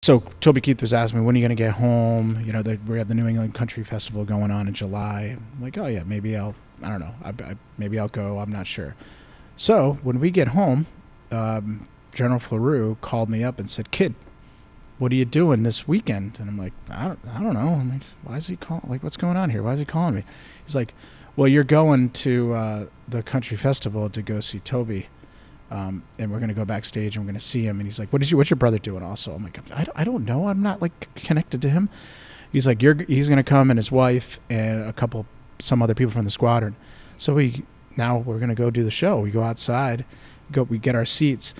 So Toby Keith was asking me, when are you going to get home? You know, we have the New England Country Festival going on in July. I'm like, oh yeah, maybe I don't know. Maybe I'll go. I'm not sure. So when we get home, General Fleroux called me up and said, kid, what are you doing this weekend? And I'm like, I don't know. I'm like, why is he calling? Like, what's going on here? Why is he calling me? He's like, well, you're going to the country festival to go see Toby. And we're going to go backstage and we're going to see him. And he's like, what's your brother doing also? I'm like, I don't know. I'm not like connected to him. He's like, he's going to come and his wife and some other people from the squadron. So now we're going to go do the show. We go outside, we get our seats.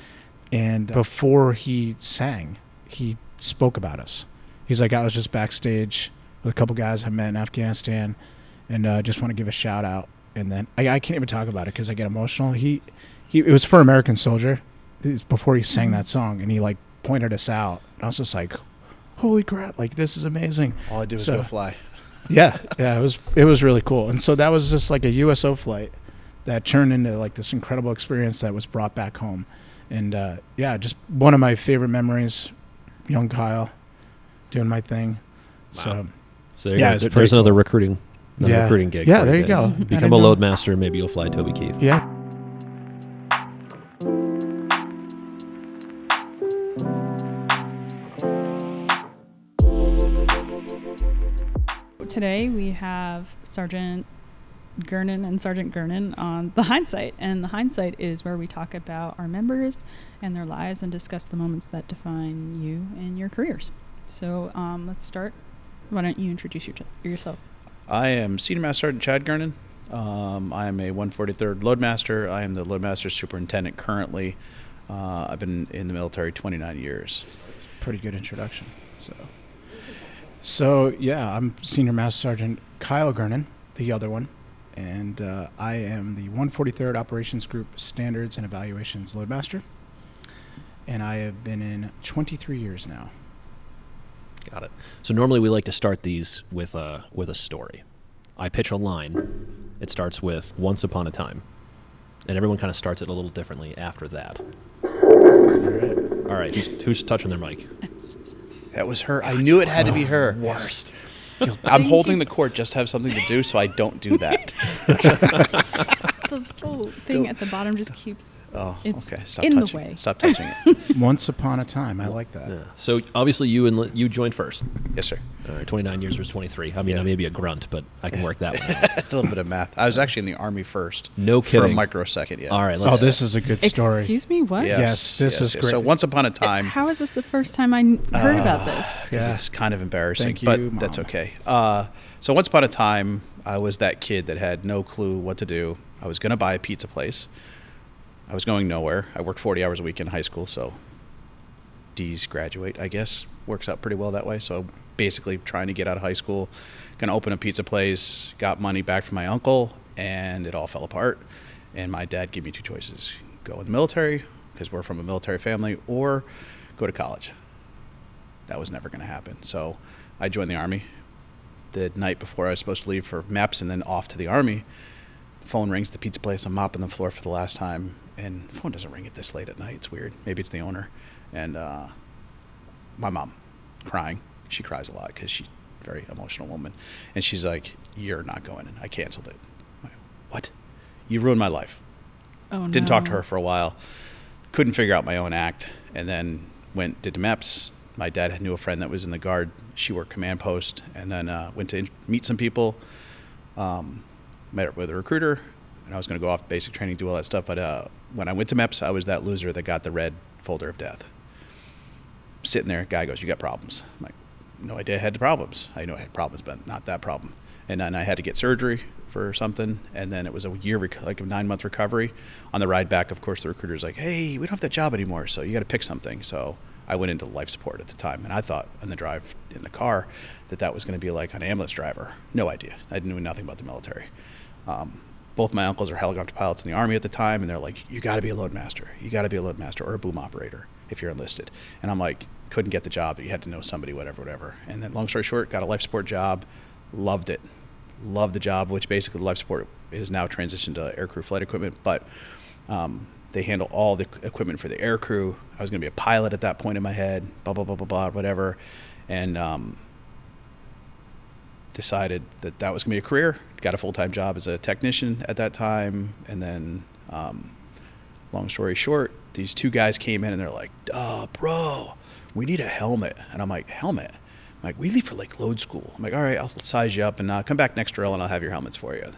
And before he sang, he spoke about us. He's like, I was just backstage with a couple guys I met in Afghanistan and just want to give a shout out. And then I can't even talk about it because I get emotional. It was for American Soldier. It was before he sang that song, and he like pointed us out. And I was just like, "Holy crap! Like this is amazing." All I do is go fly. Yeah, it was really cool. And so that was just like a USO flight that turned into like this incredible experience that was brought back home. And just one of my favorite memories. Young Kyle, doing my thing. Wow. So there's another recruiting gig. Yeah, there you go. Become a loadmaster. Maybe you'll fly Toby Keith. Yeah. Today we have Sergeant Gurnon and Sergeant Gurnon on the Hindsight, and the Hindsight is where we talk about our members and their lives and discuss the moments that define you and your careers. So let's start. Why don't you introduce yourself? I am Senior Master Sergeant Chad Gurnon. I am a 143rd Loadmaster. I am the Loadmaster Superintendent currently. I've been in the military 29 years. It's a pretty good introduction. So yeah, I'm Senior Master Sergeant Kyle Gurnon, the other one, and I am the 143rd Operations Group Standards and Evaluations Loadmaster, and I have been in 23 years now. Got it. So normally we like to start these with a story. I pitch a line. It starts with "Once upon a time," and everyone kind of starts it a little differently after that. All right. Who's touching their mic? I'm so sorry. That was her. I knew it had to be her. Worst. I'm holding the court just to have something to do, so I don't do that. The little thing at the bottom just keeps. Oh, it's okay. in the way. Stop touching it. Once upon a time. I like that. Yeah. So obviously you joined first. Yes, sir. All right, 29 years versus 23. I mean, I may be a grunt, but I can work that one out. A little bit of math. I was actually in the Army first. No kidding. For a microsecond, yeah. All right. This is a good story. Excuse me, what? Yes, this is great. So once upon a time. How is this the first time I heard about this? Because it's kind of embarrassing, Thank you, but Mom. that's okay. So once upon a time, I was that kid that had no clue what to do. I was going to buy a pizza place. I was going nowhere. I worked 40 hours a week in high school, so D's graduate, I guess. Works out pretty well that way. So basically trying to get out of high school, going to open a pizza place, got money back from my uncle, and it all fell apart. And my dad gave me two choices. Go in the military, because we're from a military family, or go to college. That was never going to happen. So I joined the Army the night before I was supposed to leave for MEPS and then off to the Army. The phone rings at the pizza place. I'm mopping the floor for the last time, and the phone doesn't ring at this late at night. It's weird. Maybe it's the owner. And my mom, crying. She cries a lot because she's a very emotional woman. And she's like, "You're not going in. I canceled it." I'm like, "What? You ruined my life." Oh, no. Didn't talk to her for a while. Couldn't figure out my own act. And then did the MEPS. My dad knew a friend that was in the Guard. She worked command post. And then went to meet some people. Met up with a recruiter. And I was going to go off basic training, do all that stuff. But when I went to MEPS, I was that loser that got the red folder of death. Sitting there, guy goes, "You got problems." I'm like, "No idea I had problems. I know I had problems, but not that problem." And then I had to get surgery for something, and then it was a 9-month recovery. On the ride back, of course, the recruiter's like, "Hey, we don't have that job anymore, so you got to pick something." So I went into life support at the time, and I thought on the drive in the car that was going to be like an ambulance driver. No idea. I knew nothing about the military. Both my uncles are helicopter pilots in the Army at the time, and they're like, "You got to be a loadmaster. You got to be a loadmaster or a boom operator if you're enlisted." And I'm like, couldn't get the job, but you had to know somebody, whatever. And then long story short, got a life support job, loved it. Loved the job, which basically life support is now transitioned to aircrew flight equipment. But they handle all the equipment for the air crew. I was going to be a pilot at that point in my head, blah, blah, blah, blah, blah, whatever. And decided that that was going to be a career. Got a full-time job as a technician at that time. And then, long story short, these two guys came in and they're like, bro, we need a helmet. And I'm like, helmet? I'm like, we leave for like load school. I'm like, all right, I'll size you up and come back next drill and I'll have your helmets for you.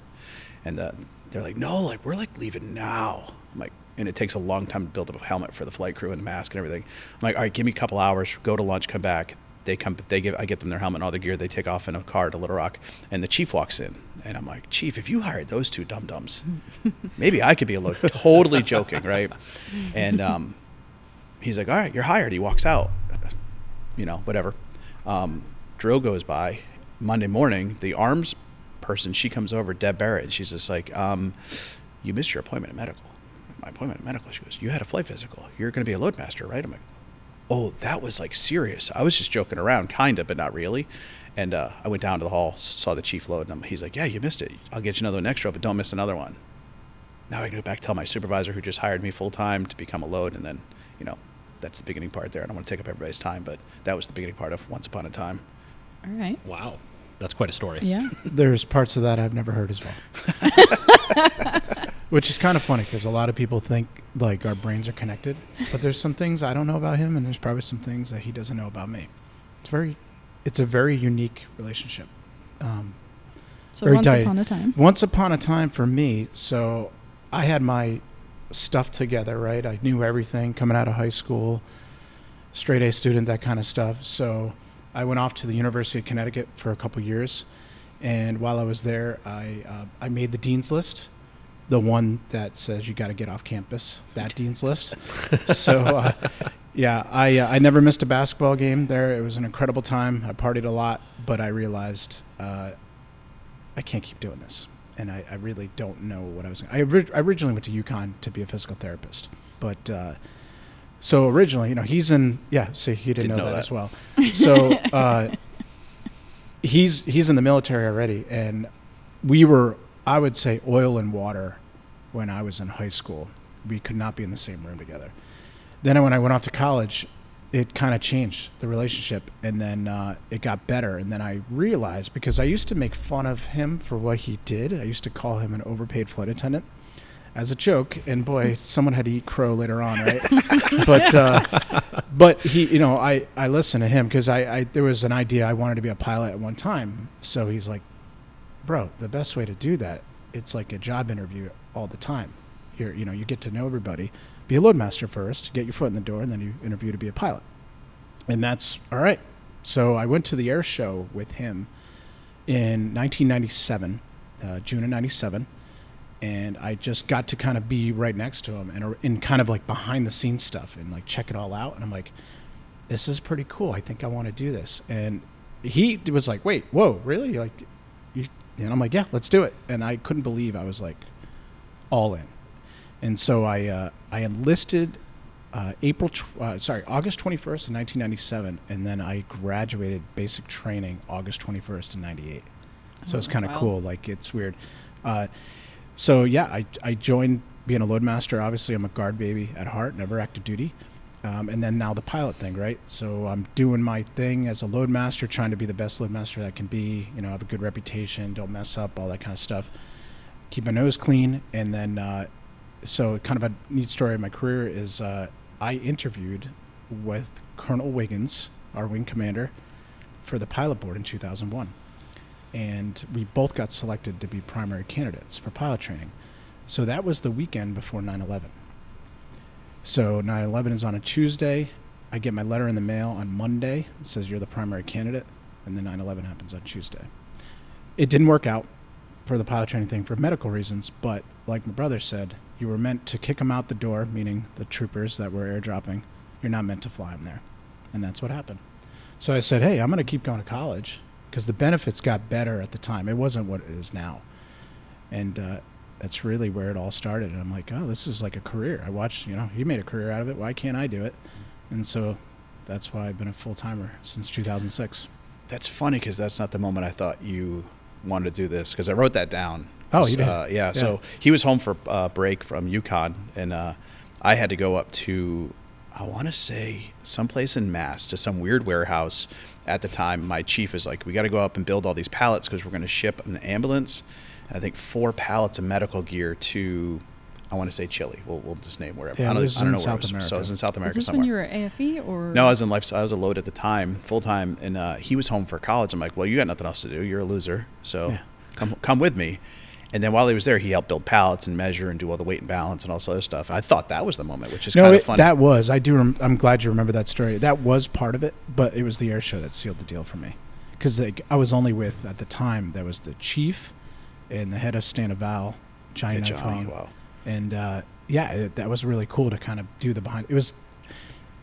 And they're like, no, like we're like leaving now. I'm like, and it takes a long time to build up a helmet for the flight crew and the mask and everything. I'm like, all right, give me a couple hours, go to lunch, come back. I get them their helmet and all the gear. They take off in a car to Little Rock, and the chief walks in, and I'm like, Chief, if you hired those two dum-dums, maybe I could be a load. Totally joking, right? And he's like, all right, you're hired. He walks out, whatever. Drill goes by. Monday morning, the arms person, she comes over, Deb Barrett, and she's just like, you missed your appointment at medical. My appointment at medical? She goes, you had a flight physical. You're going to be a loadmaster, right? I'm like, oh, that was like serious. I was just joking around, kind of, but not really. And I went down to the hall, saw the chief load, and he's like, yeah, you missed it. I'll get you another one extra, but don't miss another one. Now I can go back, tell my supervisor who just hired me full-time to become a load, and then, that's the beginning part there. I don't want to take up everybody's time, but that was the beginning part of Once Upon a Time. All right. Wow. That's quite a story. Yeah. There's parts of that I've never heard as well. Which is kind of funny because a lot of people think like our brains are connected, but there's some things I don't know about him, and there's probably some things that he doesn't know about me. It's a very unique relationship. So Once Upon a Time. Once Upon a Time for me. So I had my stuff together, right? I knew everything coming out of high school, straight A student, that kind of stuff. So I went off to the University of Connecticut for a couple years, and while I was there, I made the dean's list. The one that says you got to get off campus, that dean's list. So, I never missed a basketball game there. It was an incredible time. I partied a lot, but I realized I can't keep doing this. And I really don't know what I was doing. I originally went to UConn to be a physical therapist. But so originally, he's in, see, he didn't know that as well. So he's in the military already. And we were, I would say, oil and water when I was in high school. We could not be in the same room together. Then when I went off to college, it kind of changed the relationship, and then it got better. And then I realized, because I used to make fun of him for what he did, I used to call him an overpaid flight attendant as a joke, and boy, someone had to eat crow later on, right? But he, I listened to him because there was an idea I wanted to be a pilot at one time. So he's like, bro, the best way to do that, it's like a job interview all the time. You get to know everybody. Be a loadmaster first, get your foot in the door, and then you interview to be a pilot. And that's all right. So I went to the air show with him in 1997, June of 97, and I just got to kind of be right next to him and in kind of like behind the scenes stuff and like check it all out. And I'm like, this is pretty cool. I think I want to do this. And he was like, wait, whoa, really? And I'm like, yeah, let's do it. And I couldn't believe I was like all in. And so I enlisted August 21st in 1997, and then I graduated basic training August 21st in 98. So it's kind of cool. Like, it's weird. I joined being a loadmaster. Obviously, I'm a guard baby at heart, never active duty. And then now the pilot thing, right? So I'm doing my thing as a loadmaster, trying to be the best loadmaster that I can be. Have a good reputation, don't mess up, all that kind of stuff. Keep my nose clean, and then so kind of a neat story of my career is I interviewed with Colonel Wiggins, our wing commander, for the pilot board in 2001. And we both got selected to be primary candidates for pilot training. So that was the weekend before 9/11. So 9/11 is on a Tuesday. I get my letter in the mail on Monday. It says you're the primary candidate. And then 9/11 happens on Tuesday. It didn't work out for the pilot training thing for medical reasons, but like my brother said, you were meant to kick them out the door, meaning the troopers that were airdropping. You're not meant to fly them there. And that's what happened. So I said, hey, I'm going to keep going to college because the benefits got better at the time. It wasn't what it is now. And that's really where it all started. And I'm like, oh, this is like a career. I watched, he made a career out of it. Why can't I do it? And so that's why I've been a full-timer since 2006. That's funny because that's not the moment I thought you wanted to do this, because I wrote that down. Oh, you did? Yeah. So he was home for break from UConn, and I had to go up to, I want to say, someplace in Mass, to some weird warehouse. At the time, my chief was like, we got to go up and build all these pallets because we're going to ship an ambulance, and I think 4 pallets of medical gear to, I want to say Chile. We'll just name wherever. Yeah, I don't know where South it was. America. So it was in South America Is this somewhere. when you were at AFE or? No, I was in life. I was a load at the time, full time, and he was home for college. I'm like, well, you got nothing else to do. You're a loser, so come with me. And then while he was there, he helped build pallets and measure and do all the weight and balance and all this other stuff. I thought that was the moment, which is kind of funny. That was. I do. I'm glad you remember that story. That was part of it, but it was the air show that sealed the deal for me, because I was only with, at the time, that was the chief and the head of Stanival, Johnny Nifone. Wow. And that was really cool to kind of do the behind. It was.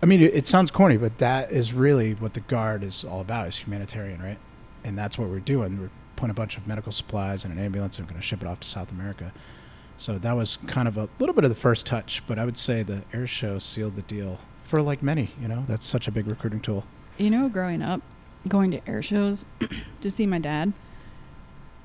I mean, it sounds corny, but that is really what the Guard is all about. Is humanitarian, right? And that's what we're doing. We're putting a bunch of medical supplies in an ambulance and we're going to ship it off to South America. So that was kind of a little bit of the first touch, but I would say the air show sealed the deal for like many, that's such a big recruiting tool. Growing up, going to air shows to see my dad,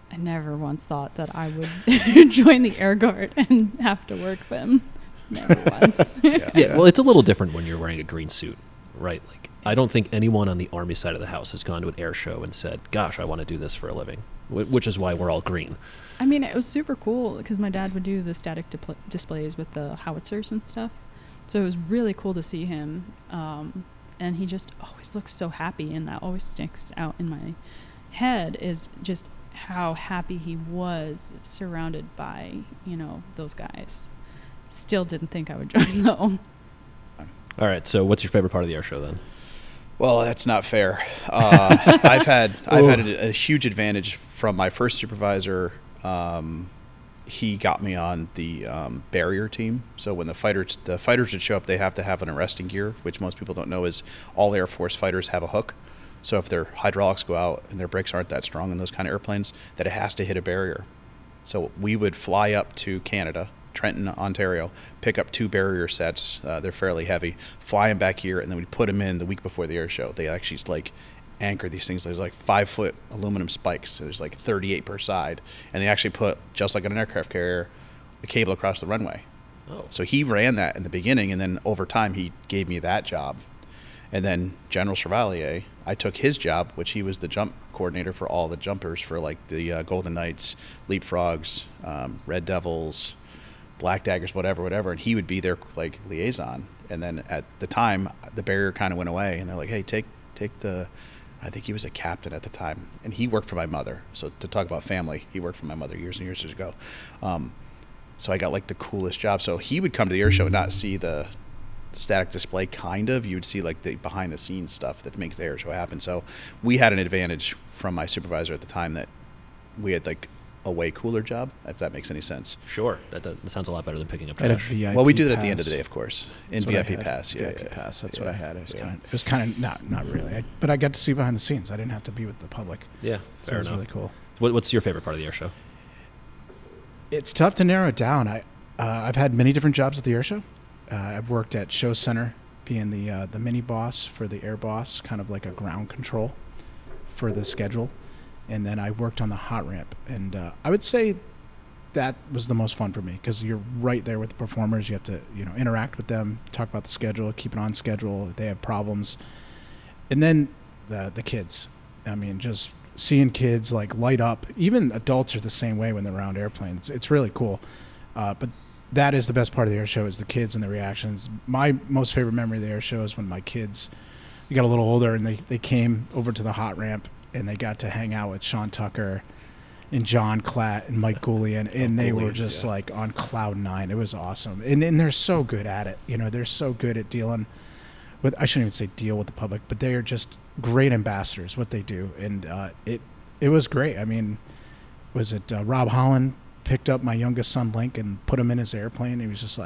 I never once thought that I would join the Air Guard and have to work them. Never once. Yeah, well, it's a little different when you're wearing a green suit, right? Like, I don't think anyone on the Army side of the house has gone to an air show and said, gosh, I want to do this for a living, which is why we're all green. I mean, it was super cool because my dad would do the static displays with the howitzers and stuff. So it was really cool to see him. And he just always looks so happy, and that always sticks out in my head is just how happy he was surrounded by, those guys. Still didn't think I would join though. All right, so what's your favorite part of the air show then? Well, that's not fair. I've had a huge advantage from my first supervisor. He got me on the barrier team. So when the fighters would show up, they have to have an arresting gear, which most people don't know is all Air Force fighters have a hook. So if their hydraulics go out and their brakes aren't that strong in those kind of airplanes, that it has to hit a barrier. So we would fly up to Canada, Trenton, Ontario, pick up 2 barrier sets. They're fairly heavy. Fly them back here, and then we'd put them in the week before the air show. They actually anchor these things. There's 5-foot aluminum spikes. So there's 38 per side, and they actually put, just like on an aircraft carrier, a cable across the runway. Oh. So he ran that in the beginning, and then over time he gave me that job. And then General Chevalier, I took his job, which he was the jump coordinator for all the jumpers for the Golden Knights, Leapfrogs, Red Devils, Black Daggers, whatever, and he would be their liaison. And then at the time, the barrier kind of went away, and they're like, hey, take the, I think he was a captain at the time, and he worked for my mother. So to talk about family, he worked for my mother years and years ago. So I got the coolest job. So he would come to the air show and not see the static display, kind of. You would see the behind the scenes stuff that makes the air show happen. So we had an advantage from my supervisor at the time that we had a way cooler job, if that makes any sense. Sure. That sounds a lot better than picking up At a trash. VIP well, we do it at pass. the end of the day, of course. In That's what I VIP had. pass, yeah. VIP pass. That's yeah. what I had. It Yeah. was kind of not really, but I got to see behind the scenes. I didn't have to be with the public. Yeah, So fair it was enough. really cool. What's your favorite part of the air show? It's tough to narrow it down. I've had many different jobs at the air show. I've worked at Show Center, being the mini boss for the air boss, kind of like a ground control for the schedule. And then I worked on the hot ramp. And I would say that was the most fun for me because you're right there with the performers. You have to, interact with them, talk about the schedule, keep it on schedule if they have problems. And then the kids. I mean, just seeing kids light up. Even adults are the same way when they're around airplanes. It's really cool. But that is the best part of the air show is the kids and the reactions. My most favorite memory of the air show is when my kids got a little older and they came over to the hot ramp and they got to hang out with Sean Tucker and John Klatt and Mike Goulian, and they were just on cloud 9. It was awesome. And they're so good at it. They're so good at dealing with, I shouldn't even say deal with the public, but they are just great ambassadors, what they do. And it was great. I mean, was it Rob Holland picked up my youngest son, Link, and put him in his airplane. He was just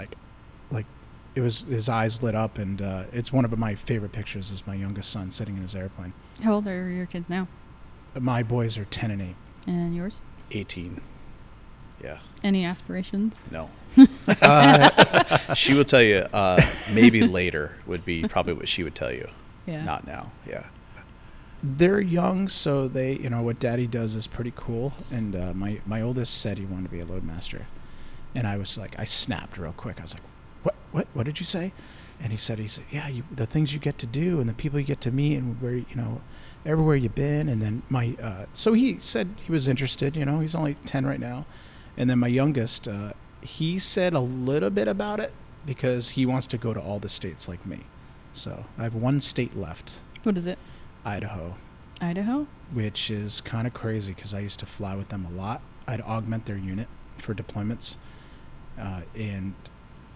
it was, his eyes lit up, and it's one of my favorite pictures is my youngest son sitting in his airplane. How old are your kids now? My boys are 10 and 8. And yours? 18. Yeah. Any aspirations? No. She will tell you maybe later would be probably what she would tell you. Yeah. Not now. Yeah. They're young, so they, what daddy does is pretty cool. And my oldest said he wanted to be a loadmaster. And I was I snapped real quick. I was like, what did you say? And he said, yeah, the things you get to do and the people you get to meet and where, everywhere you've been. And then so he said he was interested, he's only 10 right now. And then my youngest, he said a little bit about it because he wants to go to all the states like me. So I have one state left. What is it? Idaho. Idaho? Which is kind of crazy because I used to fly with them a lot. I'd augment their unit for deployments. And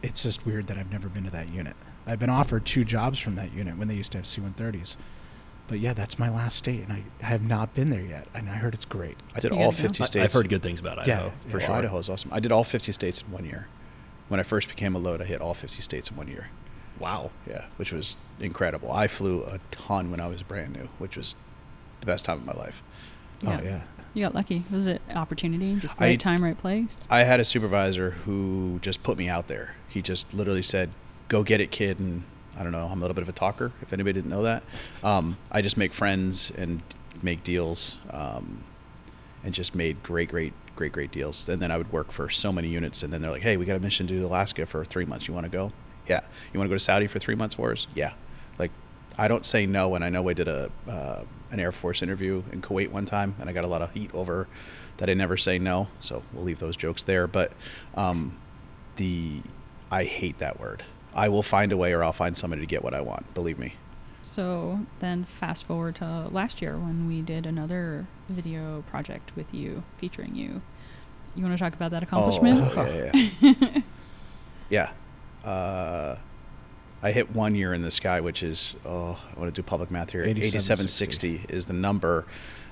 it's just weird that I've never been to that unit. I've been offered 2 jobs from that unit when they used to have C-130s. But yeah, that's my last state, and I have not been there yet. And I heard it's great. I did You all gotta go. 50 states. I've heard good things about Idaho, Yeah, for yeah. sure. Idaho's awesome. I did all 50 states in 1 year. When I first became a load, I hit all 50 states in 1 year. Wow. Yeah, which was incredible. I flew a ton when I was brand new, which was the best time of my life. Oh, yeah. You got lucky. Was it opportunity? Just I- right time, right place? I had a supervisor who just put me out there. He just literally said, go get it, kid. And I don't know, I'm a little bit of a talker, if anybody didn't know that. I just make friends and make deals and just made great deals. And then I would work for so many units. And then they're like, hey, we got a mission to Alaska for 3 months. You want to go? Yeah. You want to go to Saudi for 3 months for us? Yeah. Like, I don't say no. And I know I did an Air Force interview in Kuwait one time, and I got a lot of heat over that I never say no. So we'll leave those jokes there. But I hate that word. I will find a way, or I'll find somebody to get what I want. Believe me. So then fast forward to last year when we did another video project with you, featuring you. You want to talk about that accomplishment? Oh, yeah. I hit 1 year in the sky, which is, I want to do public math here. 8760 is the number.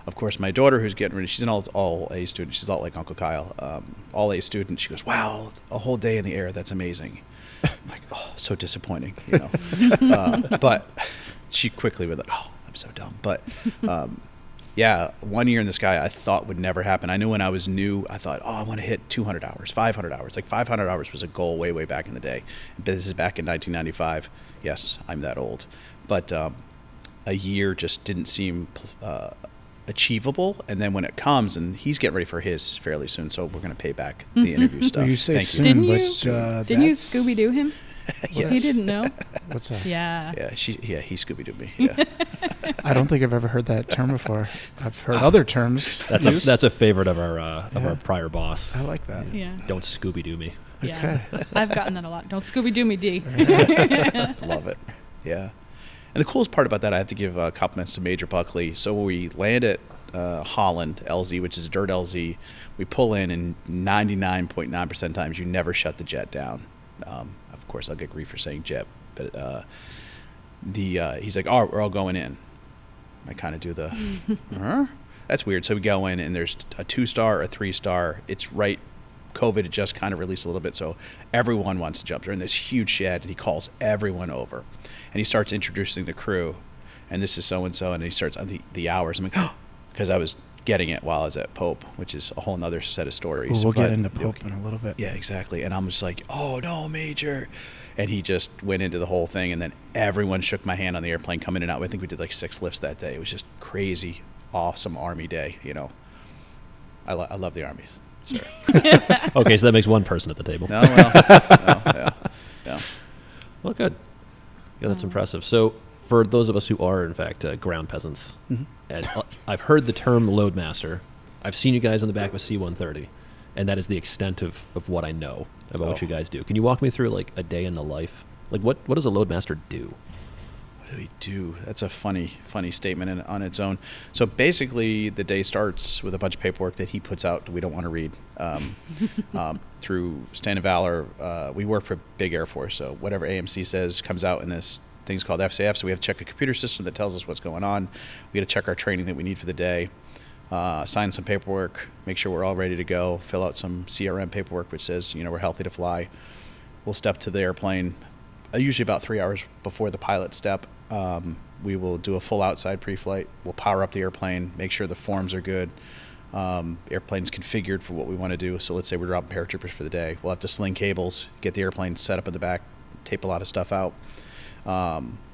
Of course, my daughter, who's getting ready, she's an all A student. She's a lot like Uncle Kyle, all A student. She goes, wow, a whole day in the air. That's amazing. I'm like, oh, so disappointing, but she quickly was like, oh, I'm so dumb. But yeah, 1 year in the sky I thought would never happen. I knew when I was new, I thought, I want to hit 200 hours, 500 hours. Like 500 hours was a goal way back in the day. But this is back in 1995. Yes, I'm that old. But a year just didn't seem achievable. And then when it comes, and he's getting ready for his fairly soon, so we're going to pay back the interview stuff. Well, you say Thank soon, Didn't but, you? Didn't you Scooby-Doo him? Yes. He didn't know? What's that? Yeah. Yeah, he Scooby-Dooed me. Yeah. I don't think I've ever heard that term before. I've heard other terms used. That's a favorite of our prior boss. I like that. Yeah. Don't Scooby-Doo me. Yeah. I've gotten that a lot. Don't Scooby-Doo me, D. Love it. Yeah. And the coolest part about that, I have to give compliments to Major Buckley. So we land at Holland, LZ, which is a dirt LZ. We pull in, and 99.9% times you never shut the jet down. Of course, I'll get grief for saying jet, but he's like, oh, we're all going in. I kind of do the, that's weird. So we go in, and there's a 2-star or a 3-star. It's right. COVID had just kind of released a little bit, so everyone wants to jump. They're in this huge shed, and he calls everyone over, and he starts introducing the crew, and this is so-and-so, and he starts on the hours. I'm like, oh, because I was getting it while I was at Pope, which is a whole nother set of stories. We'll get into Pope in a little bit. Yeah, exactly. And I'm just like, oh, no, Major. And he just went into the whole thing, and then everyone shook my hand on the airplane coming in and out. I think we did like 6 lifts that day. It was just crazy, awesome Army day, I love the Army, sir. Okay, so that makes one person at the table. No, well, yeah. Well, good. Yeah, that's impressive. So for those of us who are, in fact, ground peasants, and I've heard the term loadmaster. I've seen you guys on the back of a C-130, and that is the extent of what I know about what you guys do. Can you walk me through, like, a day in the life? Like, what does a loadmaster do? What do we do? That's a funny statement on its own. So basically, the day starts with a bunch of paperwork that he puts out that we don't want to read. Through Stand of Valor, we work for big Air Force, so whatever AMC says comes out in this thing's called FCF, so we have to check a computer system that tells us what's going on. We got to check our training that we need for the day, sign some paperwork, make sure we're all ready to go, fill out some CRM paperwork which says, we're healthy to fly. We'll step to the airplane, usually about 3 hours before the pilot step. We will do a full outside pre-flight. We'll power up the airplane, make sure the forms are good. Airplane's configured for what we want to do. So let's say we're dropping paratroopers for the day. We'll have to sling cables, get the airplane set up in the back, tape a lot of stuff out.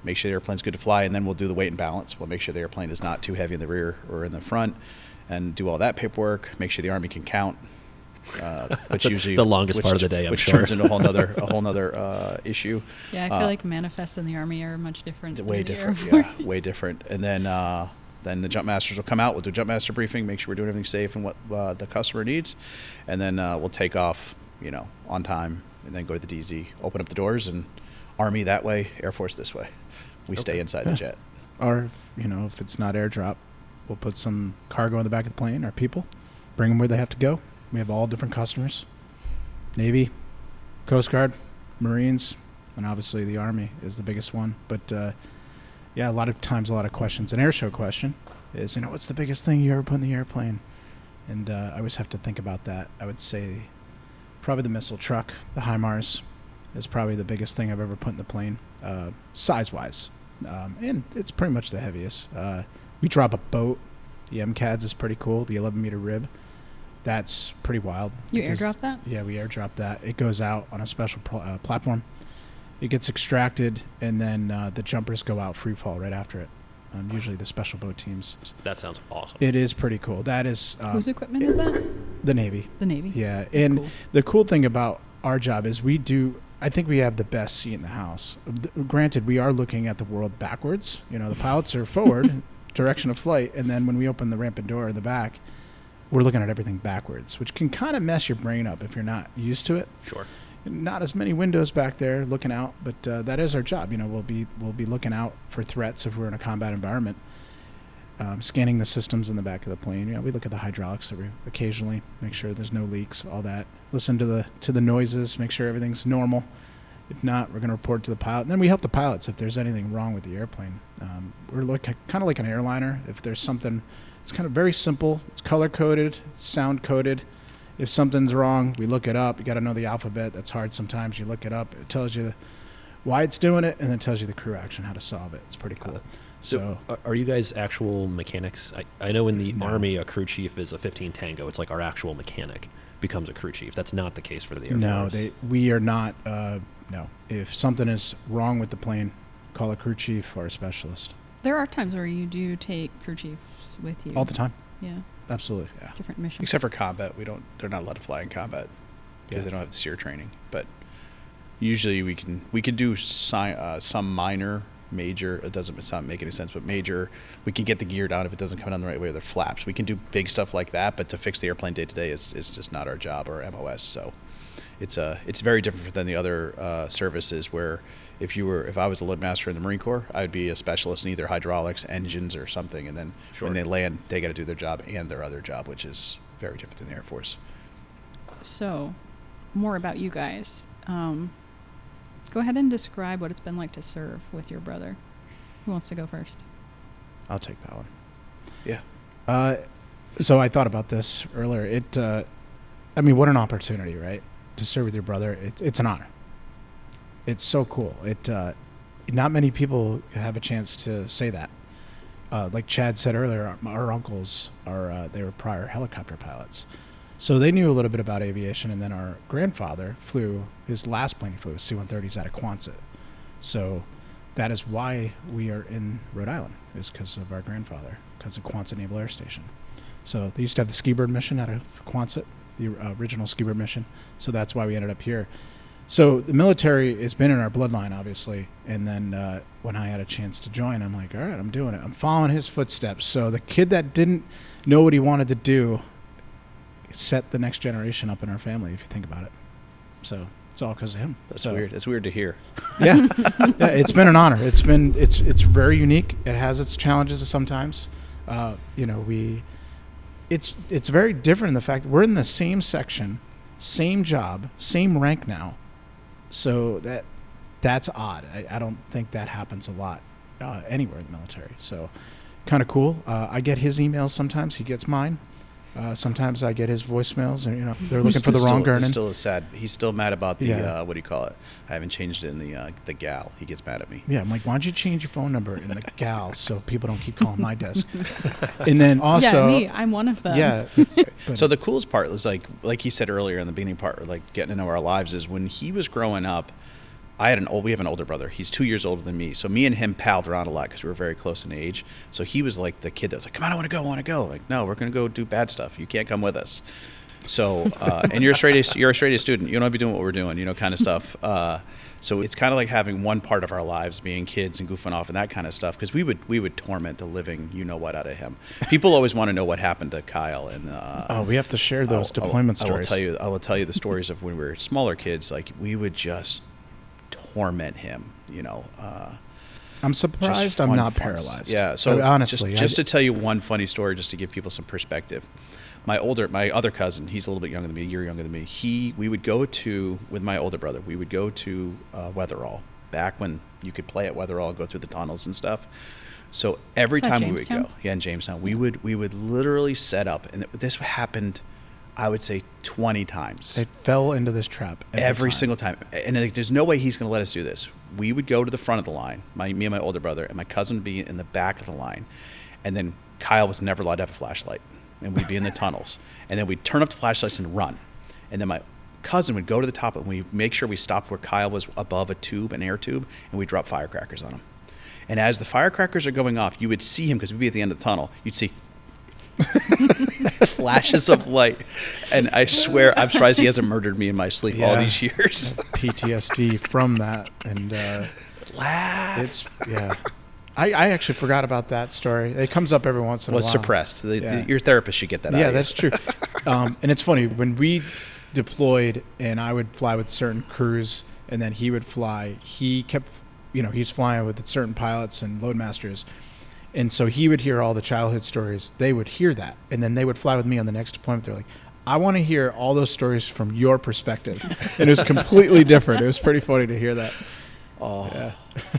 Make sure the airplane's good to fly, and then we'll do the weight and balance. We'll make sure the airplane is not too heavy in the rear or in the front, and do all that paperwork. Make sure the Army can count. which usually the longest part of the day, I'm which sure. turns into a whole nother issue. Yeah, I feel like manifests in the Army are much different. Way than the Air different, Force. yeah, way different. And then the jump masters will come out. We'll do a jump master briefing, make sure we're doing everything safe and what the customer needs, and then we'll take off, on time, and then go to the DZ, open up the doors, and Army that way, Air Force this way. We stay inside the jet. Or, if it's not airdrop, we'll put some cargo in the back of the plane, our people, bring them where they have to go. We have all different customers. Navy, Coast Guard, Marines, and obviously the Army is the biggest one. But, yeah, a lot of times, a lot of questions. An air show question is, what's the biggest thing you ever put in the airplane? And I always have to think about that. I would say probably the missile truck, the HIMARS, is probably the biggest thing I've ever put in the plane, size-wise. And it's pretty much the heaviest. We drop a boat. The MCADS is pretty cool, the 11-meter rib. That's pretty wild. You airdrop that? Yeah, we airdrop that. It goes out on a special platform. It gets extracted, and then the jumpers go out free fall right after it. Usually the special boat teams. That sounds awesome. It is pretty cool. That is... Whose equipment is that? The Navy. The Navy. Yeah, That's and cool. the cool thing about our job is I think we have the best seat in the house. Granted, we are looking at the world backwards. The pilots are forward, direction of flight, and then when we open the rampant door in the back, we're looking at everything backwards, which can kind of mess your brain up if you're not used to it. Sure. Not as many windows back there looking out, but that is our job. We'll be looking out for threats if we're in a combat environment. Scanning the systems in the back of the plane. We look at the hydraulics occasionally, make sure there's no leaks, all that. Listen to the noises, make sure everything's normal. If not, we're going to report to the pilot. And then we help the pilots if there's anything wrong with the airplane. We're kind of like an airliner. If there's something, it's kind of very simple. It's color-coded, sound-coded. If something's wrong, we look it up. You got to know the alphabet. That's hard sometimes. You look it up. It tells you why it's doing it, and then it tells you the crew action, how to solve it. It's pretty cool. So are you guys actual mechanics? I know in the No. Army, a crew chief is a 15 Tango. It's like our actual mechanic becomes a crew chief. That's not the case for the Air No, Force. we are not. No. If something is wrong with the plane, call a crew chief or a specialist. There are times where you do take crew chiefs with you. All the time. Yeah. Absolutely. Yeah. Different missions. Except for combat, they're not allowed to fly in combat because Yeah. they don't have the SEER training. But usually we could do some minor, major. It's not make any sense, but major. We can get the gear down if it doesn't come down the right way with their flaps. We can do big stuff like that, but to fix the airplane day to day is just not our job or MOS. So it's very different than the other services where if I was a loadmaster in the Marine Corps, I'd be a specialist in either hydraulics, engines, or something. And then when they land, they got to do their job and their other job, which is very different than the Air Force. So, more about you guys. Go ahead and describe what it's been like to serve with your brother. Who wants to go first? I'll take that one. Yeah. So I thought about this earlier. What an opportunity, right? To serve with your brother. It's an honor. It's so cool. Not many people have a chance to say that. Like Chad said earlier, our uncles they were prior helicopter pilots. So they knew a little bit about aviation, and then our grandfather his last plane he flew was C-130s out of Quonset. So that is why we are in Rhode Island, is because of our grandfather, because of Quonset Naval Air Station. So they used to have the Ski-Bird mission out of Quonset, the original Ski-Bird mission. So that's why we ended up here. So the military has been in our bloodline, obviously. And then when I had a chance to join, I'm like, all right, I'm doing it. I'm following his footsteps. So the kid that didn't know what he wanted to do set the next generation up in our family, if you think about it. So it's all because of him. That's weird. It's weird to hear. Yeah. Yeah, it's been an honor. It's very unique. It has its challenges sometimes. It's very different in the fact that we're in the same section, same job, same rank now. So that's odd. I don't think that happens a lot anywhere in the military. So kind of cool. I get his emails sometimes. He gets mine. Sometimes I get his voicemails, and they're looking for the wrong Gurnon. He still is sad. He's still mad about the Yeah. what do you call it? I haven't changed it in the gal. He gets mad at me. Yeah, I'm like, why don't you change your phone number in the gal so people don't keep calling my desk? And then also, yeah, me. I'm one of them. yeah. But So the coolest part was like he said earlier in the beginning part, like getting to know our lives, is when he was growing up. We have an older brother. He's 2 years older than me. So me and him palled around a lot because we were very close in age. So he was like the kid that was like, come on, I want to go. Like, no, we're going to go do bad stuff. You can't come with us. So, and you're a straight A student. You don't be doing what we're doing, you know, kind of stuff. So it's kind of like having one part of our lives being kids and goofing off and that kind of stuff, because we would torment the living you know what out of him. People always want to know what happened to Kyle, and we have to share those deployment stories. I will tell you the stories of when we were smaller kids. Like, we would just torment him, you know. I'm surprised I'm not paralyzed. Yeah. So honestly, just to tell you one funny story, just to give people some perspective. My other cousin, he's a little bit younger than me, a year younger than me. We would go to, with my older brother, we would go to Weatherall, back when you could play at Weatherall and go through the tunnels and stuff. So every time we would go, in Jamestown, we would literally set up, and this happened, I would say 20 times. They fell into this trap every single time. And like, there's no way he's going to let us do this. We would go to the front of the line, me and my older brother, and my cousin would be in the back of the line. And then Kyle was never allowed to have a flashlight. And we'd be in the tunnels. And then we'd turn off the flashlights and run. And then my cousin would go to the top, and we'd make sure we stopped where Kyle was above a tube, an air tube, and we'd drop firecrackers on him. And as the firecrackers are going off, you would see him, because we'd be at the end of the tunnel, you'd see flashes of light. And I swear, I'm surprised he hasn't murdered me in my sleep all these years. PTSD from that. And laugh. I actually forgot about that story. It comes up every once in a while. Well, it's suppressed. Your therapist should get that out. Yeah, of that's true. And it's funny, when we deployed and I would fly with certain crews and then he would fly, he kept, he's flying with certain pilots and loadmasters. And so he would hear all the childhood stories. They would hear that. And then they would fly with me on the next deployment. They're like, I want to hear all those stories from your perspective. And it was completely different. It was pretty funny to hear that. Oh, yeah.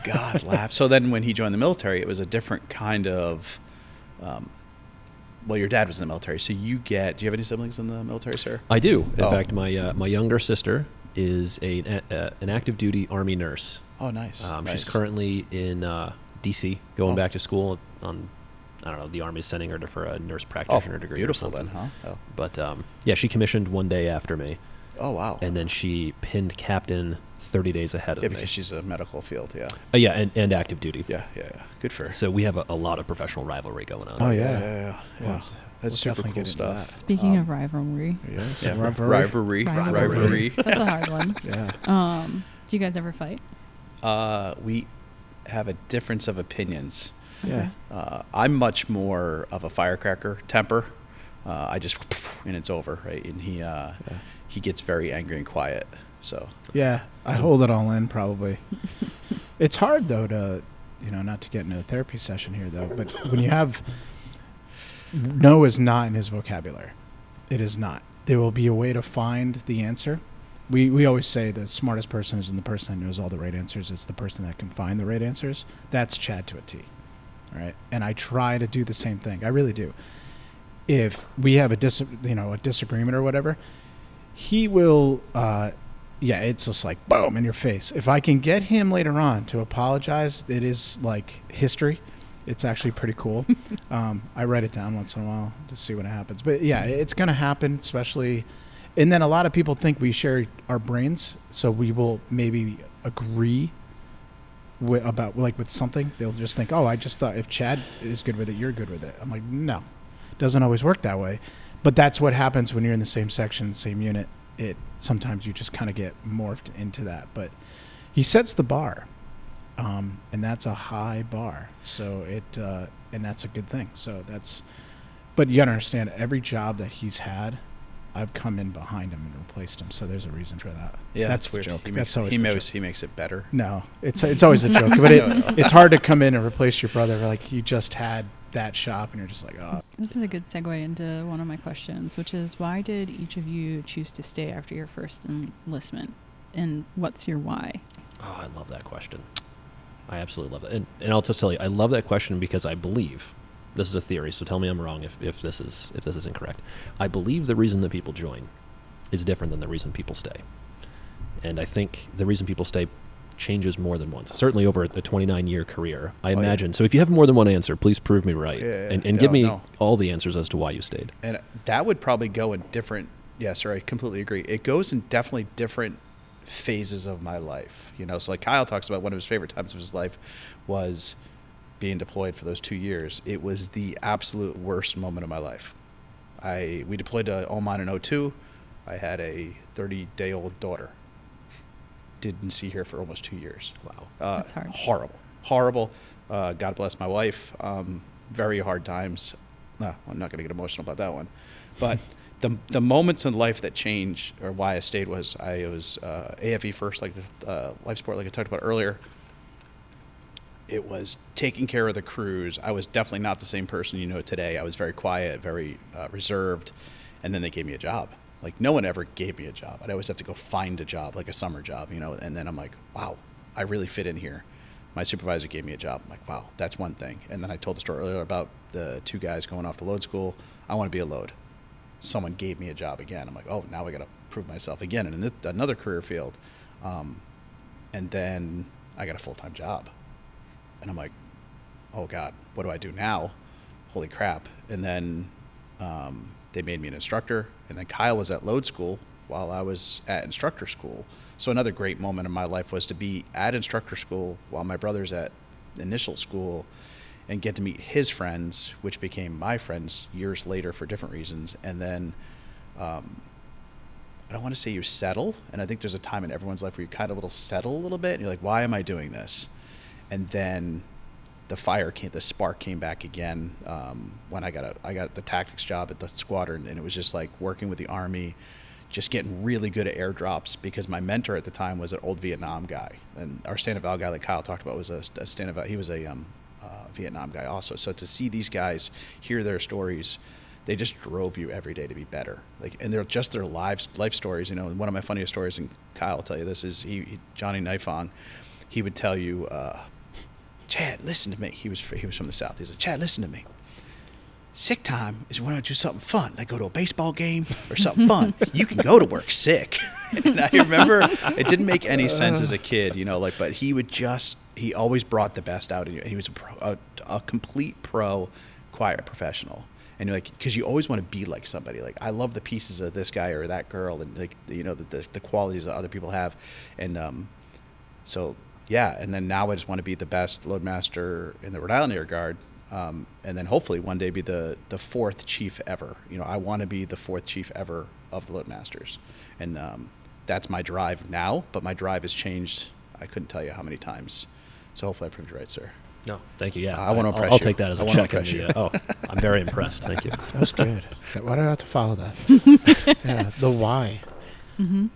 God, laugh. So then when he joined the military, it was a different kind of, well, your dad was in the military. So do you have any siblings in the military, sir? I do. In fact, my younger sister is an active duty Army nurse. Oh, nice. She's Nice. currently in D.C. going back to school on, I don't know, the Army's sending her for a nurse practitioner degree. Beautiful or something. then, huh? Oh. But yeah, she commissioned one day after me. Oh, wow. And then she pinned captain 30 days ahead of me. Yeah, because she's a medical field, yeah. Yeah, and active duty. Yeah. Good for her. So we have a lot of professional rivalry going on. Oh, yeah. Yeah. Well, That's super cool stuff. Speaking of rivalry. Yes. Yeah, Rivalry. That's a hard one. Yeah. Do you guys ever fight? We have a difference of opinions. Yeah. I'm much more of a firecracker temper. I just, and it's over, right? And he gets very angry and quiet. So yeah, I hold it all in probably. It's hard though to, not to get into a therapy session here though, but when you have, no is not in his vocabulary. It is not. There will be a way to find the answer. We always say the smartest person isn't the person that knows all the right answers. It's the person that can find the right answers. That's Chad to a T. All right. And I try to do the same thing. I really do. If we have a disagreement or whatever, he will, it's just like boom in your face. If I can get him later on to apologize, it is like history. It's actually pretty cool. I write it down once in a while to see what happens. But yeah, it's going to happen, especially. And then a lot of people think we share our brains, so we will maybe agree with something. They'll just think, oh, I just thought if Chad is good with it, you're good with it. I'm like, no, it doesn't always work that way. But that's what happens when you're in the same section, same unit. Sometimes you just kind of get morphed into that. But he sets the bar, and that's a high bar. So and that's a good thing. But you gotta understand, every job that he's had, I've come in behind him and replaced him, so there's a reason for that. Yeah, that's the weird. joke. He makes it better. No, it's always a joke, but it's hard to come in and replace your brother. Like, you just had that shop, and you're just like, oh. This is a good segue into one of my questions, which is, why did each of you choose to stay after your first enlistment, and what's your why? Oh, I love that question. I absolutely love it, and I'll just tell you, I love that question because I believe. This is a theory, so tell me I'm wrong if this is incorrect. I believe the reason that people join is different than the reason people stay. And I think the reason people stay changes more than once. Certainly over a 29-year career, I imagine. Yeah. So if you have more than one answer, please prove me right. And give me all the answers as to why you stayed. And that would probably go in different, yes, I completely agree. It goes in definitely different phases of my life. So like Kyle talks about, one of his favorite times of his life was being deployed for those 2 years. It was the absolute worst moment of my life. We deployed to Oman in '02. I had a 30-day-old daughter. Didn't see her for almost 2 years. Wow. That's hard. Horrible. God bless my wife. Very hard times. No, I'm not going to get emotional about that one. But the moments in life that changed, or why I stayed, was I was AFE first, like the life sport, like I talked about earlier. It was taking care of the crews. I was definitely not the same person you know today. I was very quiet, very reserved, and then they gave me a job. Like, no one ever gave me a job. I'd always have to go find a job, like a summer job, you know, and then I'm like, wow, I really fit in here. My supervisor gave me a job. I'm like, wow, that's one thing. And then I told the story earlier about the 2 guys going off to load school. I want to be a load. Someone gave me a job again. I'm like, oh, now I got to prove myself again in another career field. And then I got a full-time job. And I'm like, oh, God, what do I do now? Holy crap. And then they made me an instructor. And then Kyle was at load school while I was at instructor school. So another great moment in my life was to be at instructor school while my brother's at initial school and get to meet his friends, which became my friends years later for different reasons. And then I don't want to say you settle. And I think there's a time in everyone's life where you kind of settle a little bit. And you're like, why am I doing this? And then the spark came back again when I got the tactics job at the squadron. And it was just like working with the Army, just getting really good at airdrops, because my mentor at the time was an old Vietnam guy. And our stand-up Val guy, like Kyle talked about, was a stand-up Val. He was a Vietnam guy also. So to see these guys, hear their stories, they just drove you every day to be better. Like, and they're just their life stories, you know. And one of my funniest stories, and Kyle will tell you this, is Johnny Knifong, he would tell you, Chad, listen to me. He was from the South. He's like, Chad, listen to me. Sick time is when I do something fun. Like go to a baseball game or something fun. You can go to work sick. And I remember it didn't make any sense as a kid, you know, like, but he always brought the best out in you. He was a complete pro, quiet professional. And you're like, because you always want to be like somebody. Like, I love the pieces of this guy or that girl, and like, you know, the qualities that other people have. And so, yeah. And then now I just want to be the best loadmaster in the Rhode Island Air Guard. And then hopefully one day be the 4th chief ever. You know, I want to be the 4th chief ever of the loadmasters. And that's my drive now, but my drive has changed. I couldn't tell you how many times. So hopefully I proved you right, sir. No, thank you. Yeah, I want to impress I'll you. take that as a check. I'm very impressed. Thank you. That was good. Why do I have to follow that? Yeah, the why. Mm-hmm.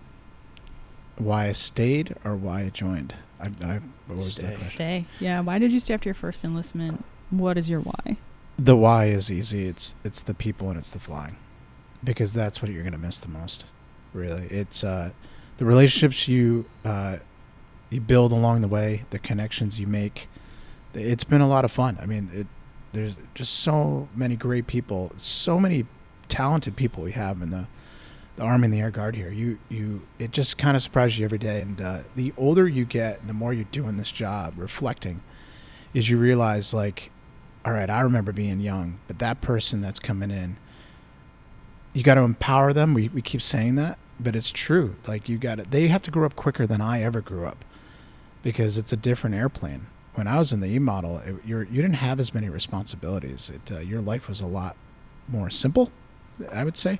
Why I stayed or why I joined? What was that question? Stay. Yeah. Why did you stay after your first enlistment? What is your why? The why is easy. It's the people and it's the flying, because that's what you're going to miss the most. Really, it's the relationships you build along the way, the connections you make. It's been a lot of fun. I mean, there's just so many great people, so many talented people we have in the Army and the Air Guard here. It just kind of surprises you every day. And the older you get, the more you're doing this job, reflecting, is you realize, like, all right, I remember being young, but that person that's coming in, you got to empower them. We keep saying that, but it's true. Like, they have to grow up quicker than I ever grew up, because it's a different airplane. When I was in the E model, you didn't have as many responsibilities. Your life was a lot more simple, I would say.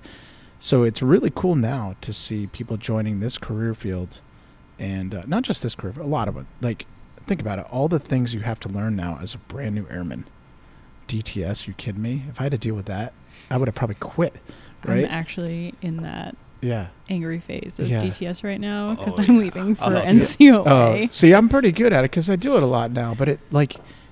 So it's really cool now to see people joining this career field, and not just this career, but a lot of it. Like, think about it. All the things you have to learn now as a brand new airman. DTS, you kidding me? If I had to deal with that, I would have probably quit, right? I'm actually in that yeah angry phase of Yeah. DTS right now, because Oh, I'm yeah. leaving for Oh, NCOA. See, I'm pretty good at it because I do it a lot now. But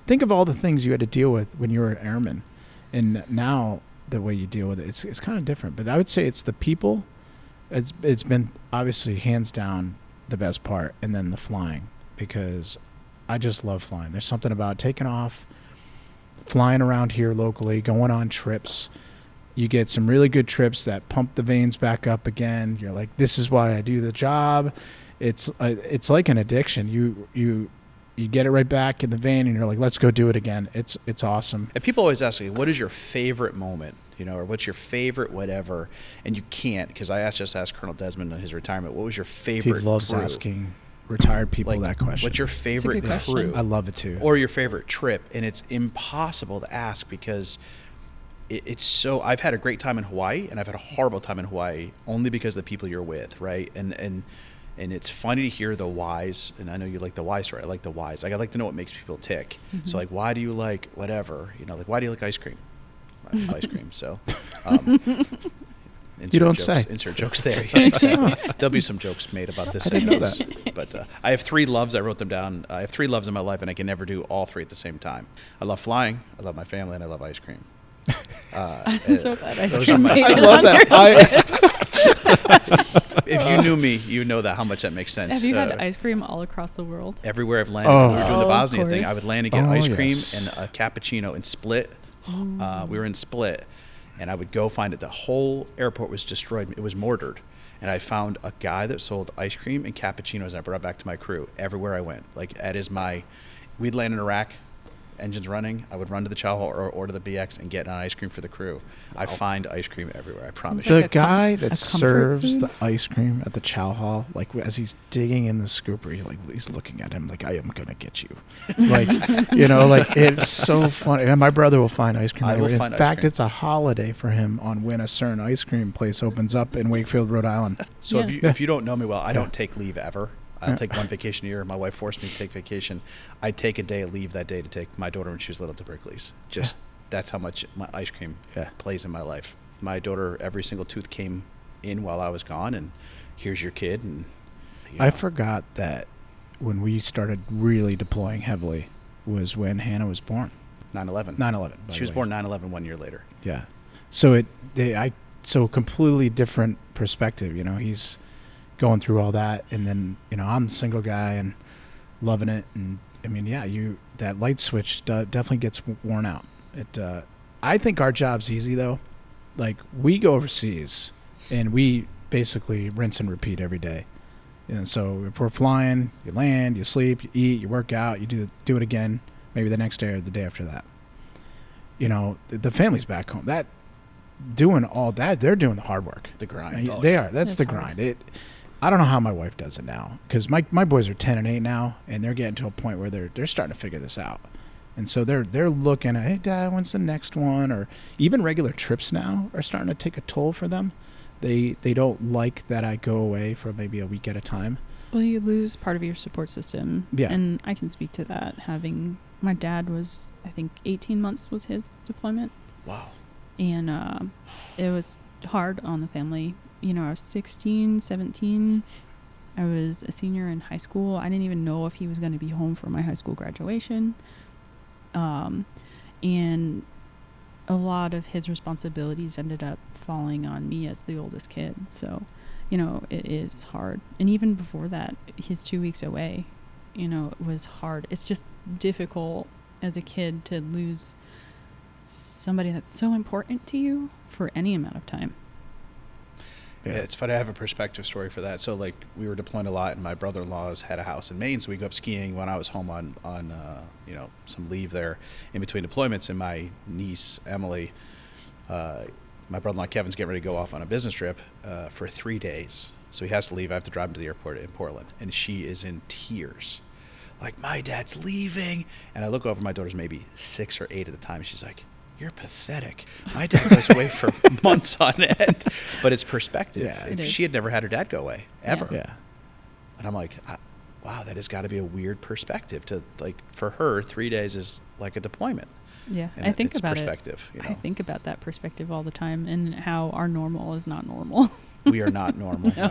think of all the things you had to deal with when you were an airman, and now the way you deal with it, it's kind of different. But I would say it's the people. It's been obviously hands down the best part, and then the flying, because I just love flying. There's something about taking off, flying around here locally, going on trips. You get some really good trips that pump the veins back up again. You're like, this is why I do the job. It's like an addiction. You get it right back in the vein, and you're like, let's go do it again. It's awesome. And people always ask me, what is your favorite moment, you know, or what's your favorite whatever? And you can't, because I just asked Colonel Desmond in his retirement, what was your He favorite loves crew? asking retired people Like, that question. What's your favorite good question. crew? I love it too. Or your favorite trip? And it's impossible to ask, because it's so, I've had a great time in Hawaii, and I've had a horrible time in Hawaii only because of the people you're with, right? And it's funny to hear the whys, and I know you like the why story. I like the whys. Like, I like to know what makes people tick. So, like, why do you like whatever? You know, like, why do you like ice cream? Ice cream. So, you don't say. Insert jokes there. Yeah, exactly. There'll be some jokes made about this. I didn't know that. But I have 3 loves. I wrote them down. I have 3 loves in my life, and I can never do all 3 at the same time. I love flying, I love my family, and I love ice cream. I'm so glad ice cream made I it love on that. your list. If you knew me, you know how much that makes sense. Have you had ice cream all across the world? Everywhere I've landed, when we were doing the of Bosnia thing, I course. would land and get Oh, ice cream yes. and a cappuccino in Split. We were in Split, and I would go find it. The whole airport was destroyed. It was mortared. And I found a guy that sold ice cream and cappuccinos, and I brought it back to my crew everywhere I went. Like, that is we'd land in Iraq, engines running. I would run to the chow hall or order the BX and get an ice cream for the crew. I find ice cream everywhere, I promise Seems you. The like guy a that comfort serves food? the ice cream at the chow hall, like as he's digging in the scooper, he's looking at him like, I am gonna get you. Like, like, it's so funny. And my brother will find ice cream. I will everywhere. find In ice fact, cream. it's a holiday for him on when a certain ice cream place opens up in Wakefield, Rhode Island. So Yeah. if you don't know me well, I Yeah. don't take leave ever. I'll Yeah. take one vacation a year. My wife forced me to take vacation. I take a day of leave that day to take my daughter when she was little to Berkeley's. Just that's how much my ice cream Yeah. plays in my life. My daughter, every single tooth came in while I was gone, and here's your kid. And I forgot that when we started really deploying heavily was when Hannah was born. 9/11. 9/11. by She the was way. born 9/11 1 year later. Yeah. So so completely different perspective, he's going through all that, and then, I'm the single guy and loving it. And I mean, yeah, that light switch definitely gets worn out. I think our job's easy though. Like, we go overseas and we basically rinse and repeat every day. And so if we're flying, you land, you sleep, you eat, you work out, you do it again, maybe the next day or the day after that. The family's back home. That doing all that, they're doing the hard work. The grind. They are. That's the hard. grind. I don't know how my wife does it now, because my boys are 10 and 8 now, and they're getting to a point where they're starting to figure this out. And so they're looking at, hey, Dad, when's the next one? Or even regular trips now are starting to take a toll for them. They don't like that I go away for maybe a week at a time. Well, you lose part of your support system. Yeah. And I can speak to that. My dad was, I think, 18 months was his deployment. Wow. And it was hard on the family. I was 16, 17. I was a senior in high school. I didn't even know if he was going to be home for my high school graduation. And a lot of his responsibilities ended up falling on me as the oldest kid. So, it is hard. And even before that, his 2 weeks away, it was hard. It's just difficult as a kid to lose somebody that's so important to you for any amount of time. Yeah, it's funny. I have a perspective story for that. So, like, we were deploying a lot, and my brother-in-law's had a house in Maine, so we go up skiing when I was home on some leave there in between deployments. And my niece Emily, my brother-in-law Kevin's getting ready to go off on a business trip for 3 days, so he has to leave. I have to drive him to the airport in Portland, and she is in tears, like, my dad's leaving. And I look over, my daughter's maybe 6 or 8 at the time. She's like, you're pathetic. My dad goes away for months on end. But it's perspective. Yeah, if it she is. had never had her dad go away, ever. Yeah. And I'm like, wow, that has got to be a weird perspective to, like, for her, 3 days is like a deployment. Yeah, And I think it's about perspective, it. I think about that perspective all the time, and how our normal is not normal. We are not normal. No.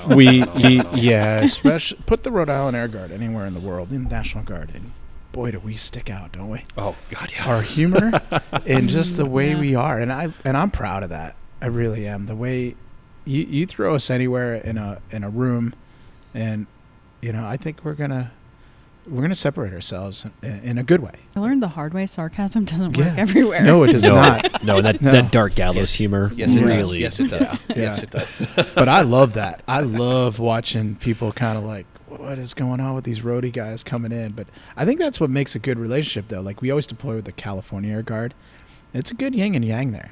Especially put the Rhode Island Air Guard anywhere in the world, in the National Guard, and boy, do we stick out, don't we? Oh God, yeah. Our humor and just the way Yeah. we are, and I'm proud of that. I really am. The way you throw us anywhere in a room, and I think we're gonna separate ourselves in a good way. I learned the hard way. Sarcasm doesn't work Yeah. everywhere. No, it does not. No, that No. that dark gallows Yes. humor. Yes, it really. does. Yes, it does. Yeah. Yes, it does. But I love that. I love watching people kind of like, what is going on with these roadie guys coming in? But I think that's what makes a good relationship, though. Like, we always deploy with the California Air Guard. It's a good yin and yang there,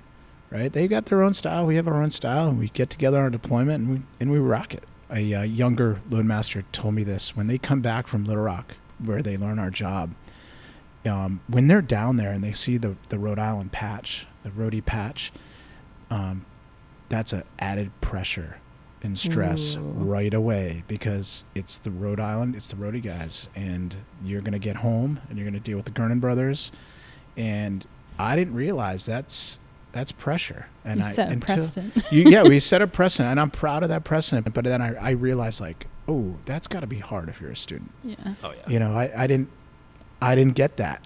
right? They got their own style. We have our own style, and we get together on deployment, and we rock it. A younger loadmaster told me this. When they come back from Little Rock, where they learn our job, when they're down there and they see the Rhode Island patch, the Rhode patch, that's an added pressure and stress right away, because it's the Rhode Island, it's the Rhode guys, and you're going to get home and you're going to deal with the Gurnon brothers. And I didn't realize that's pressure. And You set a precedent. We set a precedent, and I'm proud of that precedent. But then I realized, like, oh, that's got to be hard if you're a student. Yeah. Oh yeah. You know, I didn't get that.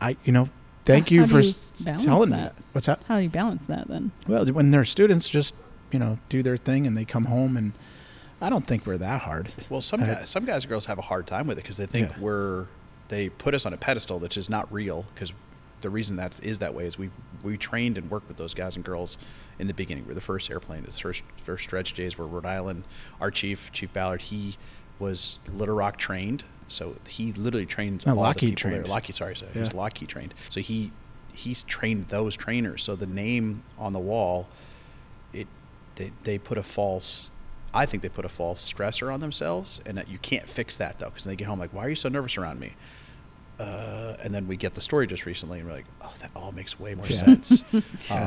Thank you for telling me. What's that? How do you balance that then? Well, when they're students, just do their thing, and they come home, and I don't think we're that hard. Well, some guys and girls have a hard time with it because they think they put us on a pedestal that's just not real. Because the reason that is that way is we trained and worked with those guys and girls in the beginning. We're the first airplane. The first stretch days were Rhode Island. Our Chief Ballard, he was Little Rock trained, so he literally trained all Lockheed the people trained. there. Lockheed, sorry, he was Lockheed trained. So he's trained those trainers. So the name on the wall, they put a false. I think they put a false stressor on themselves, and that you can't fix that though, because they get home like, why are you so nervous around me? And then we get the story just recently, and we're like, oh, that all makes way more sense.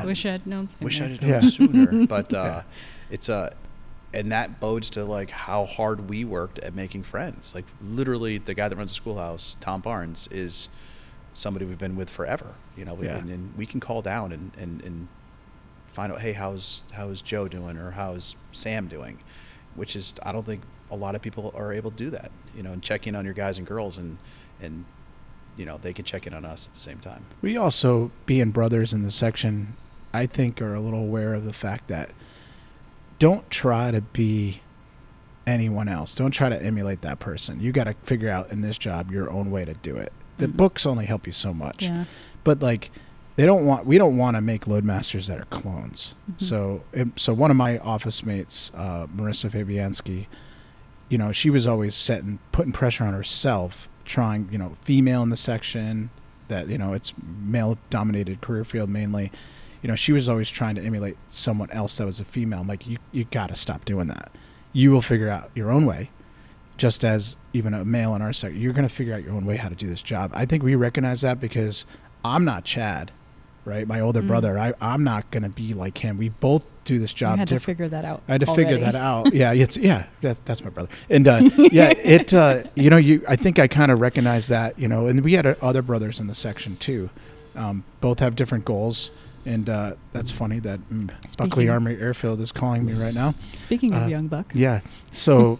Wish I'd known sooner. Wish I'd known sooner. But it's and that bodes to like how hard we worked at making friends. Like literally, the guy that runs the schoolhouse, Tom Barnes, is somebody we've been with forever. And we can call down and find out, hey, how's Joe doing, or how's Sam doing, which is, I don't think a lot of people are able to do that. And check in on your guys and girls, and they can check in on us at the same time. We also, being brothers in the section, I think are a little aware of the fact that don't try to be anyone else. Don't try to emulate that person. You got to figure out in this job your own way to do it. The books only help you so much. Yeah. But like, we don't want to make loadmasters that are clones. So one of my office mates, Marissa Fabianski, she was always putting pressure on herself, trying, female in the section, that, it's male dominated career field mainly. She was always trying to emulate someone else that was a female. I'm like, you got to stop doing that. You will figure out your own way. Just as even a male in our section, you're going to figure out your own way how to do this job. I think we recognize that, because I'm not Chad, right? My older brother, I'm not going to be like him. We both do this job different. different. To figure that out. I had to already. figure that out. That's my brother. And I think I kind of recognize that, and we had other brothers in the section too. Both have different goals. And that's funny that Buckley Army Airfield is calling me right now. Speaking of young bucks. Yeah. So,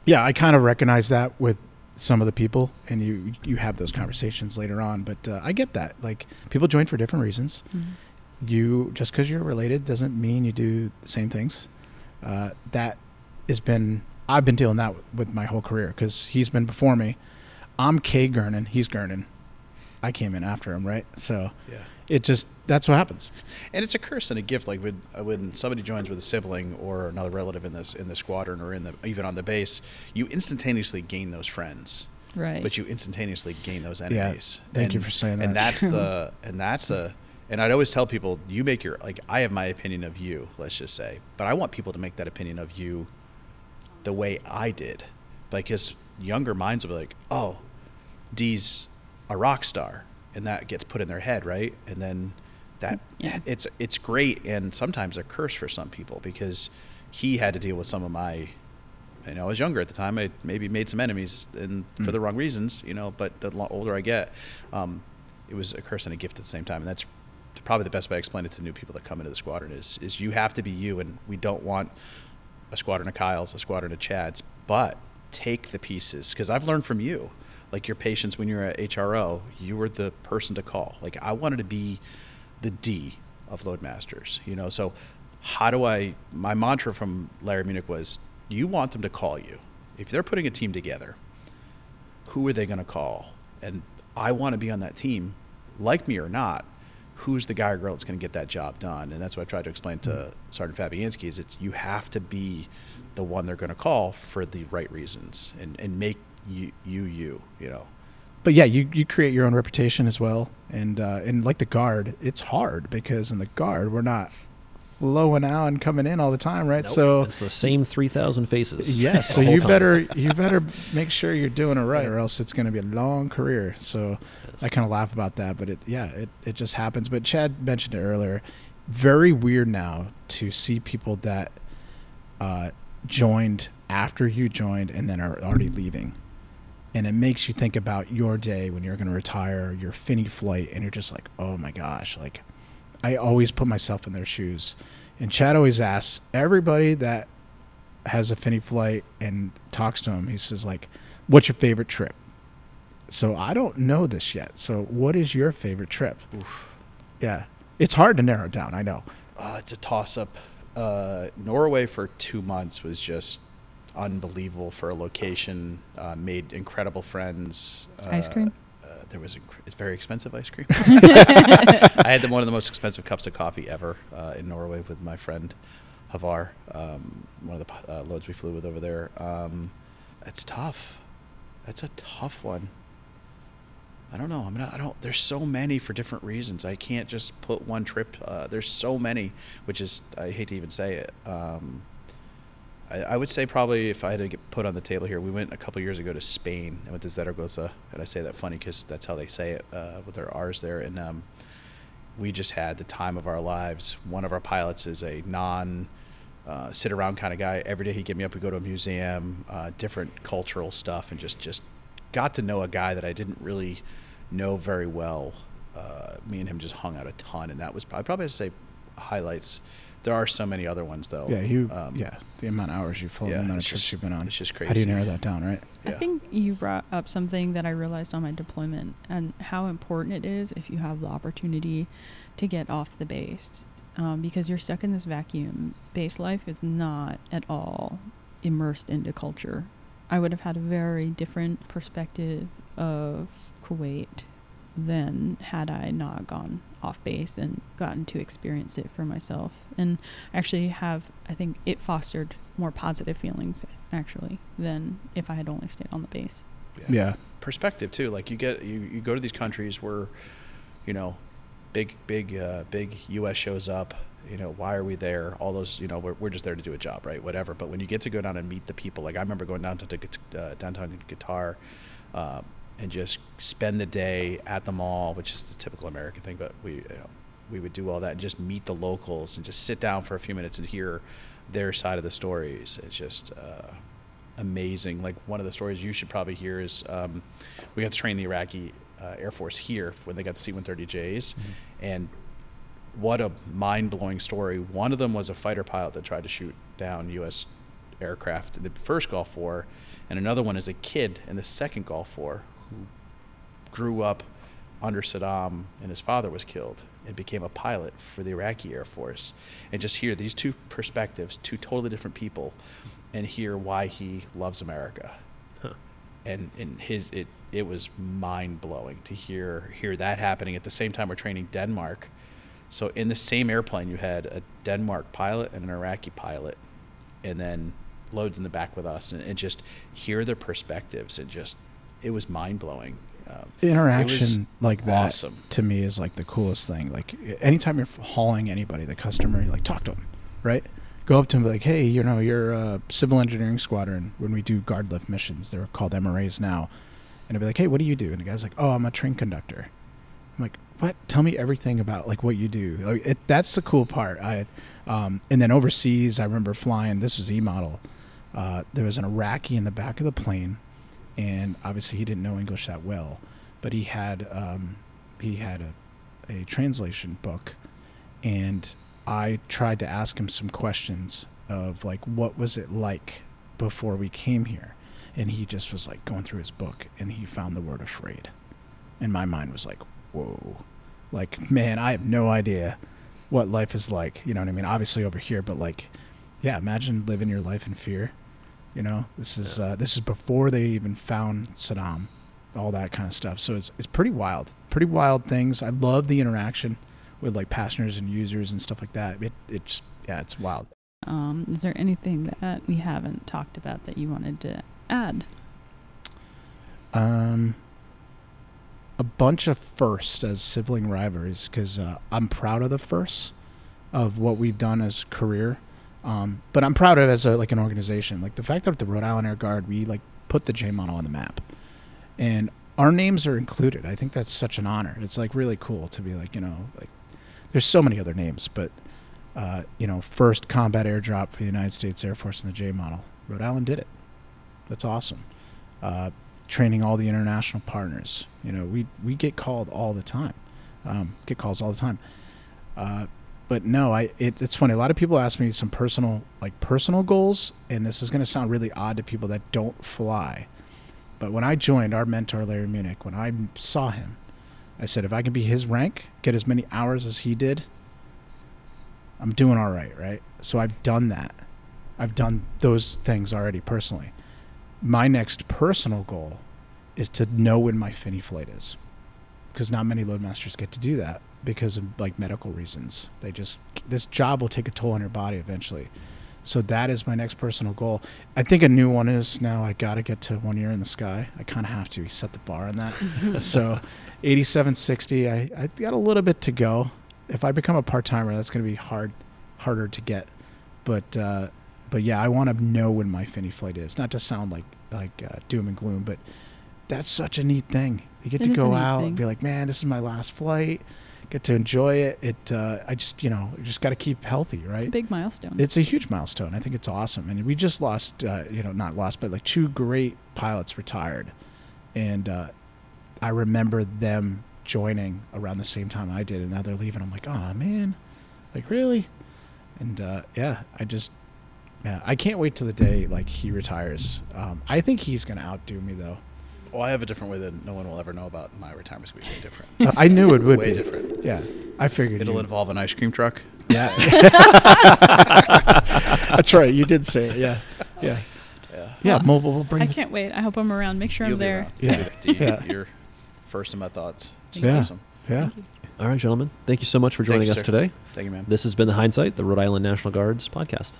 I kind of recognize that with some of the people, and you have those conversations later on. But I get that. Like, people join for different reasons. Just because you're related doesn't mean you do the same things. I've been dealing that with my whole career, because he's been before me. I'm K Gurnon, he's Gurnon. I came in after him, right? So that's what happens. And it's a curse and a gift. Like when somebody joins with a sibling or another relative in the squadron, or even on the base, you instantaneously gain those friends. Right. But you instantaneously gain those enemies. Yeah. Thank you for saying that. And I'd always tell people, you make I have my opinion of you, let's just say, but I want people to make that opinion of you the way I did. Because younger minds will be like, oh, Dee's a rock star, and that gets put in their head, right? And then it's great, and sometimes a curse for some people, because he had to deal with some of my, I was younger at the time, I maybe made some enemies, and for the wrong reasons, but the older I get, it was a curse and a gift at the same time. And that's probably the best way I explain it to new people that come into the squadron is you have to be you, and we don't want a squadron of Kyles, a squadron of Chads, but take the pieces, because I've learned from you. Like your patience when you're at HRO, you were the person to call. Like, I wanted to be the D of loadmasters, So my mantra from Larry Munich was, you want them to call you. If they're putting a team together, who are they going to call? And I want to be on that team, like me or not. Who's the guy or girl that's going to get that job done? And that's what I tried to explain to Sergeant Fabianski, is you have to be the one they're going to call for the right reasons, and make you. But yeah, you create your own reputation as well, and like the Guard, it's hard, because in the Guard we're not flowing out and coming in all the time, right? Nope. So it's the same 3,000 faces. Yes, so you better make sure you're doing it right, or else it's going to be a long career. So I kind of laugh about that, but it just happens. But Chad mentioned it earlier. very weird now to see people that joined after you joined and then are already leaving. And it makes you think about your day when you're going to retire, your Finney flight, and you're just like, oh my gosh. Like, I always put myself in their shoes. And Chad always asks everybody that has a Finney flight and talks to him, he says, like, what's your favorite trip? So I don't know this yet. So what is your favorite trip? Oof. Yeah. It's hard to narrow down, I know. It's a toss-up. Norway for 2 months was just unbelievable for a location. Made incredible friends. Ice cream? There was it's very expensive ice cream. I had one of the most expensive cups of coffee ever in Norway with my friend Havar, one of the loads we flew with over there. It's tough. That's a tough one. I don't know. There's so many for different reasons. I can't just put one trip. There's so many, which is, I hate to even say it. I would say probably if I had to get put on the table here, we went a couple years ago to Spain. I went to Zaragoza, and I say that funny because that's how they say it with their R's there. And we just had the time of our lives. One of our pilots is a sit around kind of guy. Every day he'd get me up, we'd go to a museum, different cultural stuff, and just got to know a guy that I didn't really know very well. Me and him just hung out a ton, and that was I'd probably have to say highlights. There are so many other ones though. Yeah, the amount of hours you've flown, the amount of trips you've been on. It's just crazy. How do you narrow that down, right? I think you brought up something that I realized on my deployment, and how important it is if you have the opportunity to get off the base, because you're stuck in this vacuum. Base life is not at all immersed into culture. I would have had a very different perspective of Kuwait than had I not gone off base and gotten to experience it for myself. And actually I think it fostered more positive feelings actually than if I had only stayed on the base. Yeah. Perspective too. Like you go to these countries where, big US shows up, why are we there? All those, we're just there to do a job, right? Whatever. But when you get to go down and meet the people, like I remember going downtown to Qatar, and just spend the day at the mall, which is the typical American thing, but we would do all that and just meet the locals and just sit down for a few minutes and hear their side of the stories. It's just amazing. Like one of the stories you should probably hear is we got to train the Iraqi Air Force here when they got the C-130Js, mm-hmm. and what a mind-blowing story. One of them was a fighter pilot that tried to shoot down U.S. aircraft in the first Gulf War, and another one is a kid in the second Gulf War who grew up under Saddam and his father was killed and became a pilot for the Iraqi Air Force. And just hear these two perspectives, two totally different people, and hear why he loves America. Huh. And it was mind-blowing to hear that happening at the same time we're training Denmark. So in the same airplane you had a Denmark pilot and an Iraqi pilot, and then loads in the back with us, and just hear their perspectives, and just it was mind-blowing. Interaction like that awesome. To me is like the coolest thing. Like anytime you're hauling anybody, the customer, you like talk to them, right? Go up to them, like, hey, you're a civil engineering squadron. When we do guard lift missions, they're called MRAs now, and I'd be like, hey, what do you do? And the guy's like, oh, I'm a train conductor. I'm like, what? Tell me everything about like what you do. Like, that's the cool part. And then overseas, I remember flying. This was E-model. There was an Iraqi in the back of the plane, and obviously he didn't know English that well, but he had a translation book, and I tried to ask him some questions of like, what was it like before we came here? And he just was like going through his book, and he found the word afraid. And my mind was like, whoa, like, man, I have no idea what life is like. You know what I mean? Obviously over here, but like, yeah, imagine living your life in fear. This is before they even found Saddam, all that kind of stuff. So it's pretty wild things. I love the interaction with like passengers and users and stuff like that. It's wild. Is there anything that we haven't talked about that you wanted to add? A bunch of firsts as sibling rivalries, because I'm proud of the firsts of what we've done as career. But I'm proud of it as an organization. Like the fact that at the Rhode Island Air Guard, we like put the J model on the map, and our names are included. I think that's such an honor. It's like really cool to be like, like there's so many other names, but first combat airdrop for the United States Air Force in the J model. Rhode Island did it. That's awesome. Training all the international partners. We get called all the time. Get calls all the time. But no, it's funny. A lot of people ask me some personal goals, and this is going to sound really odd to people that don't fly. But when I joined our mentor, Larry Munich, when I saw him, I said, if I can be his rank, get as many hours as he did, I'm doing all right, right? So I've done that. I've done those things already personally. My next personal goal is to know when my Finney flight is, because not many loadmasters get to do that because of medical reasons. This job will take a toll on your body eventually. So that is my next personal goal. I think a new one is now I got to get to 1 year in the sky. I kind of have to set the bar on that. So 8760, I got a little bit to go. If I become a part-timer, that's going to be harder to get. But yeah, I want to know when my Finney flight is. Not to sound like doom and gloom, but that's such a neat thing. You get to go out and be like, man, this is my last flight. Get to enjoy it. I just, you just got to keep healthy, right? It's a big milestone. It's a huge milestone. I think it's awesome. And we just lost, not lost, but 2 great pilots retired. And I remember them joining around the same time I did, and now they're leaving. I'm like, oh man, really? And I can't wait till the day he retires. I think he's gonna outdo me though. Well, I have a different way that no one will ever know about. My retirement's going to be way different. I knew it would way be. different. Yeah, I figured. It'll involve an ice cream truck. Yeah. That's right. You did say it. Yeah. Yeah. Yeah. Mobile will bring. I can't wait. I hope I'm around. Make sure You'll I'm be there. around. Yeah. You're first in my thoughts. Yeah. Awesome. Yeah. All right, gentlemen. Thank you so much for joining us today. Thank you, man. This has been the Hindsight, the Rhode Island National Guard's podcast.